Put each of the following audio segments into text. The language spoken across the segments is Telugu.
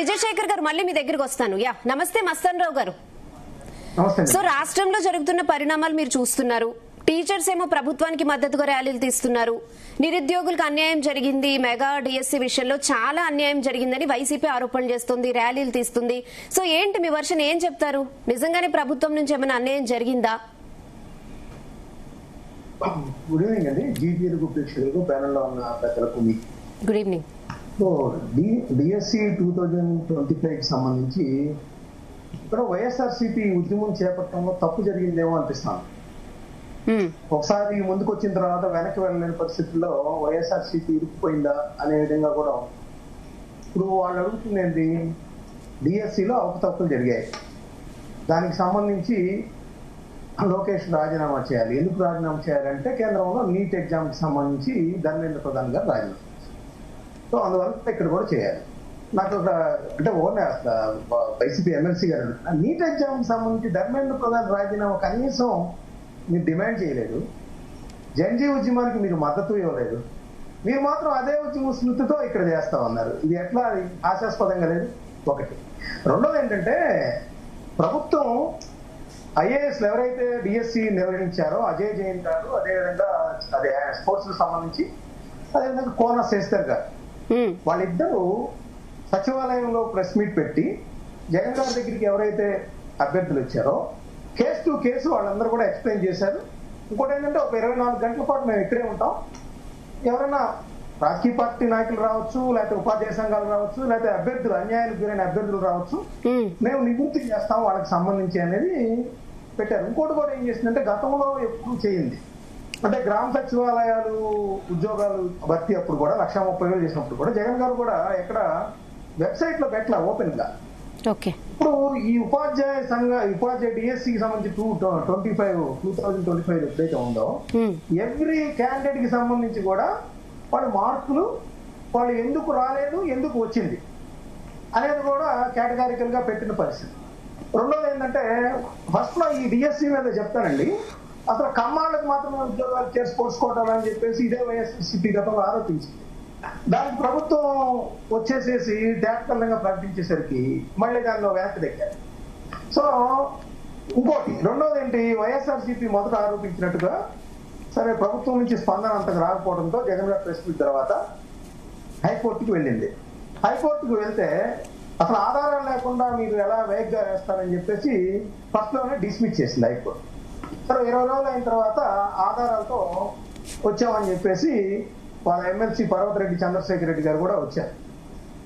విజయశేఖర్ గారు మళ్ళీ మీ దగ్గరికి వస్తాను. నమస్తే మస్తాన్ రావు గారు. సో రాష్ట్రంలో జరుగుతున్న పరిణామాలు మీరు చూస్తున్నారు. టీచర్స్ ఏమో ప్రభుత్వానికి మద్దతుగా ర్యాలీలు తీస్తున్నారు. నిరుద్యోగులకు అన్యాయం జరిగింది, మెగా డిఎస్సి విషయంలో చాలా అన్యాయం జరిగిందని వైసీపీ ఆరోపణలు చేస్తుంది, ర్యాలీలు తీస్తుంది. సో ఏంటి మీ వర్షన్, ఏం చెప్తారు? నిజంగానే ప్రభుత్వం నుంచి ఏమైనా అన్యాయం జరిగిందా? గుడ్ ఈవినింగ్ అండి. జీపీఎల్కు ప్రేక్షకులకు, ప్యానెల్లో ఉన్న పెద్దలకు గుడ్ ఈవినింగ్. సో డిఎస్సి 2025కి సంబంధించి ఇక్కడ వైఎస్ఆర్సీపీ ఉద్యమం చేపట్టడంలో తప్పు జరిగిందేమో అనిపిస్తాను. ఒకసారి ముందుకు వచ్చిన తర్వాత వెనక్కి వెళ్ళలేని పరిస్థితుల్లో వైఎస్ఆర్సీపీ ఇరుక్కుపోయిందా అనే విధంగా కూడా ఇప్పుడు వాళ్ళు అడుగుతుంది ఏంటి, డిఎస్సిలో అవకతవకలు జరిగాయి, దానికి సంబంధించి లోకేష్ రాజీనామా చేయాలి. ఎందుకు రాజీనామా చేయాలంటే కేంద్రంలో నీట్ ఎగ్జామ్కి సంబంధించి ధర్మేంద్ర ప్రధాన్ గారు రాజీనామా, సో అందువల్ల ఇక్కడ కూడా చేయాలి. నాకు ఒక అంటే వైసీపీ ఎమ్మెల్సీ గారు నీట్ ఎగ్జామ్కి సంబంధించి ధర్మేంద్ర ప్రధాన్ రాజీనామా కనీసం మీరు డిమాండ్ చేయలేదు. జన్జీ ఉద్యమానికి మీరు మద్దతు ఇవ్వలేదు. మీరు మాత్రం అదే ఉద్యమ స్మృతితో ఇక్కడ చేస్తా ఉన్నారు. ఇది ఎట్లా హాస్యాస్పదంగా లేదు? ఒకటి. రెండోది ఏంటంటే, ప్రభుత్వం ఐఏఎస్లు ఎవరైతే డిఎస్సి నిర్వహించారో అజయ్ జైన్ గారు, అదేవిధంగా అదే స్పోర్ట్స్ కు సంబంధించి, అదేవిధంగా కోన శేస్తర్ గారు, వాళ్ళిద్దరూ సచివాలయంలో ప్రెస్ మీట్ పెట్టి జగన్ గారి దగ్గరికి ఎవరైతే అభ్యర్థులు వచ్చారో కేసు టు కేసు వాళ్ళందరూ కూడా ఎక్స్ప్లెయిన్ చేశారు. ఇంకోటి ఏంటంటే, ఒక 24 గంటల పాటు మేము ఇక్కడే ఉంటాం, ఎవరైనా రాజకీయ పార్టీ నాయకులు రావచ్చు, లేకపోతే ఉపాధ్యాయ సంఘాలు రావచ్చు, లేకపోతే అభ్యర్థులు, అన్యాయానికి గురైన అభ్యర్థులు రావచ్చు, మేము నివృత్తి చేస్తాం వాళ్ళకి సంబంధించి అనేది పెట్టారు. ఇంకోటి కూడా ఏం చేసిందంటే, గతంలో ఎప్పుడు చేయింది అంటే గ్రామ సచివాలయాలు ఉద్యోగాలు భర్తీ అప్పుడు కూడా 1,30,000 చేసినప్పుడు కూడా జగన్ గారు కూడా ఎక్కడ వెబ్సైట్ లో పెట్టలా ఓపెన్ గా. ఇప్పుడు ఈ ఉపాధ్యాయ డిఎస్సికి సంబంధించి 2025 ఎప్పుడైతే ఉందో, ఎవ్రీ క్యాండిడేట్ కి సంబంధించి కూడా వాళ్ళ మార్కులు, వాళ్ళు ఎందుకు రాలేదు, ఎందుకు వచ్చింది అనేది కూడా కేటగారికల్ గా పెట్టిన పరిస్థితి. రెండోది ఏంటంటే, ఫస్ట్ లో ఈ డిఎస్సి మీద చెప్తానండి, అసలు కమ్మాళ్ళకి మాత్రమే ఉద్యోగాలు చేసుకోవాలని చెప్పేసి ఇదే వైఎస్ఆర్సీపీ గతంలో ఆరోపించింది. దానికి ప్రభుత్వం వచ్చేసేసి తేటతెల్లంగా ప్రకటించేసరికి మళ్ళీ దానిలో వ్యాఖ్య దగ్గారు. సో ఇంకోటి రెండోది ఏంటి, వైఎస్ఆర్సీపీ మొదట ఆరోపించినట్టుగా సరే ప్రభుత్వం నుంచి స్పందన అంతకు రాకపోవడంతో జగన్ గారు ప్రెస్ మీట్ తర్వాత హైకోర్టుకి వెళ్ళింది. హైకోర్టుకు వెళ్తే అసలు ఆధారాలు లేకుండా మీరు ఎలా వేగ్గా వేస్తారని చెప్పేసి ఫస్ట్ లోనే డిస్మిస్ చేసింది హైకోర్టు. సరే 20 రోజులు అయిన తర్వాత ఆధారాలతో వచ్చామని చెప్పేసి వాళ్ళ ఎమ్మెల్సీ పర్వతరెడ్డి చంద్రశేఖర్ రెడ్డి గారు కూడా వచ్చారు.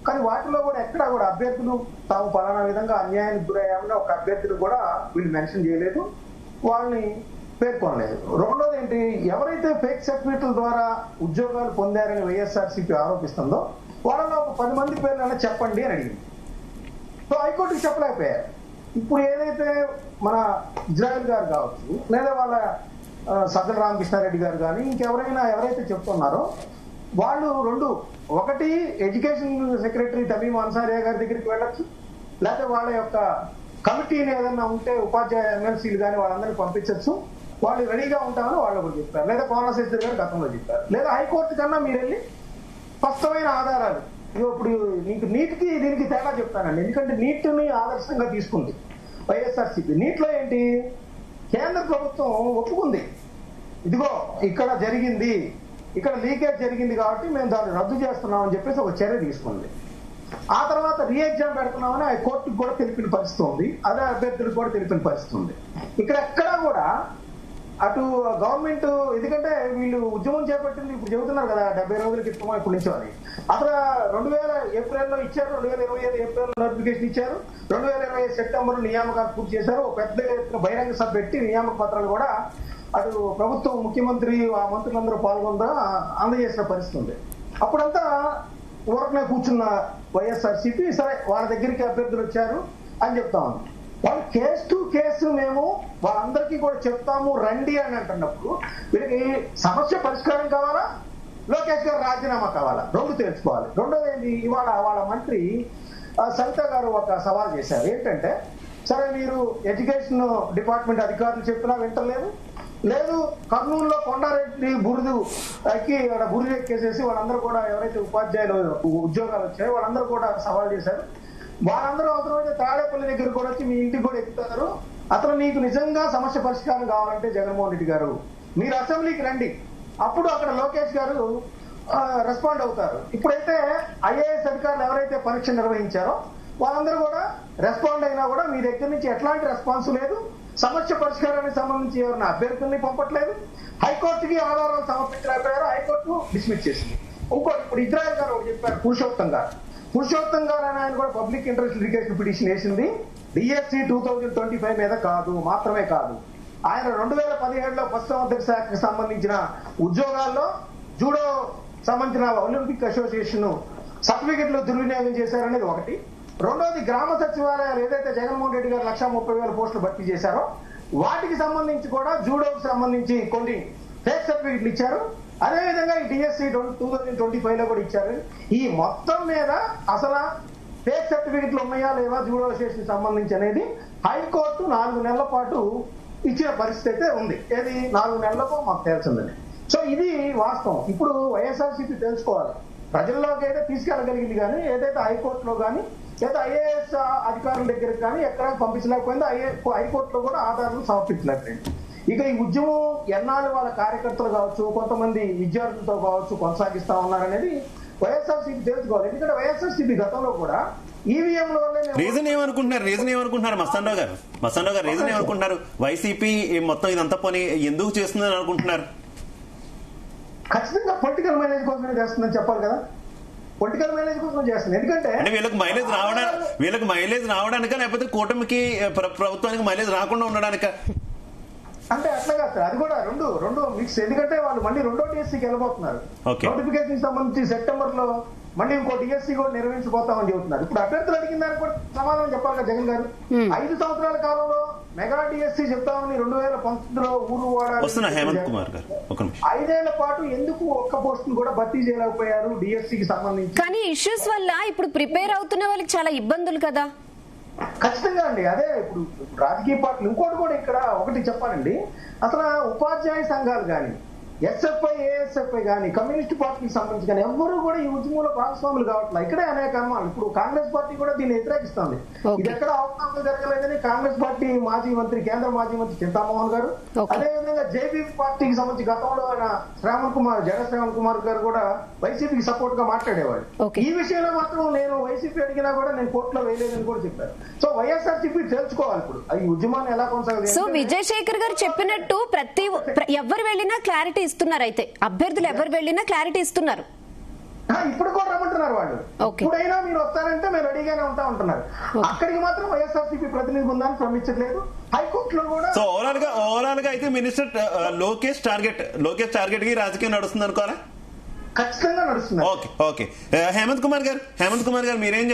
కానీ వాటిలో కూడా ఎక్కడా కూడా అభ్యర్థులు తాము పలానా విధంగా అన్యాయానికి గురయ్యామని ఒక అభ్యర్థులు కూడా వీళ్ళు మెన్షన్ చేయలేదు, వాళ్ళని పేర్కొనలేదు. రెండోది ఏంటి, ఎవరైతే ఫేక్ సర్టిఫికెట్ల ద్వారా ఉద్యోగాలు పొందారని వైఎస్ఆర్సీపీ ఆరోపిస్తుందో వాళ్ళలో ఒక 10 మంది పేర్లు చెప్పండి అని అడిగింది. సో హైకోర్టుకి చెప్పలేకపోయారు. ఇప్పుడు ఏదైతే మన ఇజ్రాయెల్ గారు కావచ్చు, లేదా వాళ్ళ సజ్జల రామకృష్ణారెడ్డి గారు కానీ ఎవరైతే చెప్తున్నారో వాళ్ళు ఒకటి ఎడ్యుకేషన్ సెక్రటరీ తమీం అన్సారియా గారి దగ్గరికి వెళ్ళొచ్చు, లేకపోతే వాళ్ళ యొక్క కమిటీని ఏదన్నా ఉంటే ఉపాధ్యాయ ఎమ్మెల్సీలు కానీ వాళ్ళందరినీ పంపించవచ్చు, వాళ్ళు రెడీగా ఉంటామని వాళ్ళు కూడా చెప్పారు. లేదా కోనశేఖర్ గారు గతంలో చెప్పారు. లేదా హైకోర్టు కన్నా మీరు వెళ్ళి స్పష్టమైన ఆధారాలు, ఇప్పుడు నీటికి దీనికి తేడా చెప్తానండి. ఎందుకంటే నీటిని ఆదర్శంగా తీసుకుంది వైఎస్ఆర్సీపీ. నీటిలో ఏంటి, కేంద్ర ప్రభుత్వం ఒప్పుకుంది, ఇదిగో ఇక్కడ జరిగింది, ఇక్కడ లీకేజ్ జరిగింది కాబట్టి మేము దాన్ని రద్దు చేస్తున్నామని చెప్పేసి ఒక చర్య తీసుకుంది. ఆ తర్వాత రీ ఎగ్జామ్ పెడుతున్నామని ఆ కోర్టుకు కూడా తెలిపిన పరిస్థితి ఉంది, అదే అభ్యర్థులకు కూడా తెలిపిన పరిస్థితి ఉంది. ఇక్కడ ఎక్కడా కూడా అటు గవర్నమెంట్, ఎందుకంటే వీళ్ళు ఉద్యమం చేపట్టింది ఇప్పుడు చెబుతున్నారు కదా 70 రోజుల క్రితం ఇప్పుడు నుంచి అని. అసలు 2000 ఏప్రిల్లో ఇచ్చారు, 2025 ఏప్రిల్ నోటిఫికేషన్ ఇచ్చారు, 2025 సెప్టెంబర్ నియామకాలు పూర్తి చేశారు. పెద్ద ఎత్తున బహిరంగ సభ పెట్టి నియామక పత్రాలు కూడా అటు ప్రభుత్వం, ముఖ్యమంత్రి, ఆ మంత్రులందరూ పాల్గొందా అందజేసిన పరిస్థితి ఉంది. అప్పుడంతా ఊరకనే కూర్చున్న వైఎస్ఆర్సీపీ సరే వాళ్ళ దగ్గరికి అభ్యర్థులు వచ్చారు అని చెప్తా ఉంది. వాళ్ళు కేసు టు కేసు మేము వాళ్ళందరికీ కూడా చెప్తాము రండి అని అంటున్నప్పుడు వీళ్ళకి సమస్య పరిష్కారం కావాలా, లోకేష్ గారు రాజీనామా కావాలా, రెండు తెలుసుకోవాలి. రెండోది ఏంటి, ఇవాళ వాళ్ళ మంత్రి సవిత గారు ఒక సవాల్ చేశారు. ఏంటంటే, సరే మీరు ఎడ్యుకేషన్ డిపార్ట్మెంట్ అధికారులు చెప్పినా వింటలేదు, లేదు కర్నూలులో కొండారెడ్డి బురుదు ఎక్కేసేసి వాళ్ళందరూ కూడా ఎవరైతే ఉపాధ్యాయులు ఉద్యోగాలు వచ్చాయో వాళ్ళందరూ కూడా సవాల్ చేశారు. వాళ్ళందరూ అవసరమైతే తాడేపల్లి దగ్గర కూడా వచ్చి మీ ఇంటికి కూడా ఎక్కుతారు. అసలు నీకు నిజంగా సమస్య పరిష్కారం కావాలంటే జగన్మోహన్ రెడ్డి గారు మీరు అసెంబ్లీకి రండి, అప్పుడు అక్కడ లోకేష్ గారు రెస్పాండ్ అవుతారు. ఇప్పుడైతే ఐఏఎస్ అధికారులు ఎవరైతే పరీక్ష నిర్వహించారో వాళ్ళందరూ కూడా రెస్పాండ్ అయినా కూడా మీ దగ్గర నుంచి ఎట్లాంటి రెస్పాన్స్ లేదు. సమస్య పరిష్కారానికి సంబంధించి ఎవరైనా అభ్యర్థుల్ని పంపట్లేదు. హైకోర్టుకి ఆధారాలు సమర్పించలేకపోయారు, హైకోర్టు డిస్మిస్ చేసింది. ఇంకోటి ఇప్పుడు ఇజ్రాయెల్ గారు ఒకటి చెప్పారు, పురుషోత్తం గారు అని ఆయన కూడా పబ్లిక్ ఇంట్రెస్ట్ లిటిగేషన్ పిటిషన్ వేసింది డిఎస్సి 2025 మీద కాదు, మాత్రమే కాదు. ఆయన 2017లో పశుసంవర్ధక శాఖకు సంబంధించిన ఉద్యోగాల్లో జూడో సంబంధించిన ఒలింపిక్ అసోసియేషన్ సర్టిఫికెట్లు దుర్వినియోగం చేశారనేది ఒకటి. రెండోది గ్రామ సచివాలయాలు ఏదైతే జగన్మోహన్ రెడ్డి గారు 1,30,000 పోస్టులు భర్తీ చేశారో వాటికి సంబంధించి కూడా జూడోకి సంబంధించి కొన్ని ఫేక్ సర్టిఫికెట్లు ఇచ్చారు. అదేవిధంగా ఈ డిఎస్సి 2025లో కూడా ఇచ్చారు. ఈ మొత్తం మీద అసలు ఫేక్ సర్టిఫికెట్లు ఉన్నాయా లేవా జూడో అసోసియేషన్ సంబంధించి అనేది హైకోర్టు 4 నెలల పాటు ఇచ్చిన పరిస్థితి అయితే ఉంది. ఏది 4 నెలలకు మాకు తెలిసిందని. సో ఇది వాస్తవం. ఇప్పుడు వైఎస్ఆర్సీపీ తెలుసుకోవాలి, ప్రజల్లోకి అయితే తీసుకెళ్ళగలిగింది కానీ ఏదైతే హైకోర్టులో కానీ లేదా ఐఏఎస్ అధికారుల దగ్గరికి కానీ ఎక్కడ పంపించలేకపోయింది, హైకోర్టులో కూడా ఆధారాలు సమర్పించలేకపోయింది. ఇక ఈ ఉద్యమం ఎన్నాళ్ళు వాళ్ళ కార్యకర్తలు కావచ్చు, కొంతమంది విద్యార్థులతో కావచ్చు కొనసాగిస్తా ఉన్నారనేది వైఎస్ఆర్సీపీ తెలుసుకోవాలి. ఎందుకంటే వైఎస్ఆర్సీపీ గతంలో కూడా ఈవీఎంల వల్ల రీజన్ ఏమనుకుంటున్నారు మస్తానరావు గారు రీజన్ ఏమనుకుంటున్నారు? వైసీపీ మొత్తం ఇదంతా పని ఎందుకు చేస్తుందని అనుకుంటున్నారు? ఖచ్చితంగా పొలిటికల్ మైలేజ్ కోసమే చేస్తుందని చెప్పాలి కదా. పొలిటికల్ మైలేజ్ కోసం చేస్తుంది. ఎందుకంటే వీళ్ళకి మైలేజ్ రావడానిక లేకపోతే కూటమికి ప్రభుత్వానికి మైలేజ్ రాకుండా ఉండడానిక? అంటే అట్లా కాదు సార్, అది కూడా రెండు మిక్స్. ఎందుకంటే వాళ్ళు మళ్ళీ రెండో డిఎస్సీకి వెళ్ళబోతున్నారు. నోటిఫికేషన్ సంబంధించి సెప్టెంబర్ లో మళ్ళీ ఇంకో డిఎస్సీ కూడా నిర్వహించబోతామని చెబుతున్నారు. ఇప్పుడు అభ్యర్థులు అడిగిన దానికి కూడా సమాధానం చెప్పాలి కదా జగన్ గారు. 5 సంవత్సరాల కాలంలో మెగా డిఎస్సీ చెప్తామని 2019లో ఊరు వాడారు హేమంత్ కుమార్ గారు 5 ఏళ్ల పాటు ఎందుకు ఒక్క పోస్ట్ కూడా భర్తీ చేయలేకపోయారు డిఎస్సీకి సంబంధించి? కానీ ఇష్యూస్ వల్ల ఇప్పుడు ప్రిపేర్ అవుతున్న వాళ్ళకి చాలా ఇబ్బందులు కదా. ఖచ్చితంగా అండి. అదే ఇప్పుడు రాజకీయ పార్టీలు ఇంకోటి కూడా ఇక్కడ ఒకటి చెప్పాలండి, అసలు ఉపాధ్యాయ సంఘాలు కానీ ఎస్ఎఫ్ఐ ఏఎస్ఎఫ్ఐ కానీ కమ్యూనిస్ట్ పార్టీకి సంబంధించి కానీ ఎవరు కూడా ఈ ఉద్యమంలో భాగస్వాములు కావట్లేదు. ఇక్కడే అనేక అనుమానాలు. ఇప్పుడు కాంగ్రెస్ పార్టీ కూడా దీన్ని వ్యతిరేకిస్తుంది. ఇది ఎక్కడ అవకాశం జరగలేదని కాంగ్రెస్ పార్టీ కేంద్ర మాజీ మంత్రి చింతామోహన్ గారు, అదేవిధంగా జేపీపీ పార్టీకి సంబంధించి గతంలో ఆయన శ్రావణ్ కుమార్ గారు కూడా వైసీపీకి సపోర్ట్ గా మాట్లాడేవాడు. ఈ విషయంలో మాత్రం నేను వైసీపీ అడిగినా కూడా నేను కోర్టులో వేయలేదని కూడా చెప్పారు. సో వైఎస్ఆర్సీపీ తెలుసుకోవాలి ఇప్పుడు ఈ ఉద్యమాన్ని ఎలా కొనసాగుతుంది. సో విజయశేఖర్ గారు చెప్పినట్టు ఎవరు వెళ్ళినా క్లారిటీ ఇస్తున్నారు. అయితే అభ్యర్థులు ఎవరు వెళ్ళినా క్లారిటీ ఇస్తున్నారు. ఇప్పుడు కూడా రమ్మంటున్నారు వాళ్ళు. ఇప్పుడైనా మీరు వస్తారంటే మేము రెడీగానే ఉంటున్నారు. అక్కడికి మాత్రం వైఎస్ఆర్సీపీ ప్రతినిధి బృందాన్ని పంపించట్లేదు. హైకోర్టులో కూడా సో ఓవరాల్ గా అయితే మినిస్టర్ లోకేష్ టార్గెట్ కి రాజకీయం నడుస్తుంది అనుకోవాలా? ఖచ్చితంగా నడుస్తుంది. ఓకే హేమంత్ కుమార్ గారు మీరేం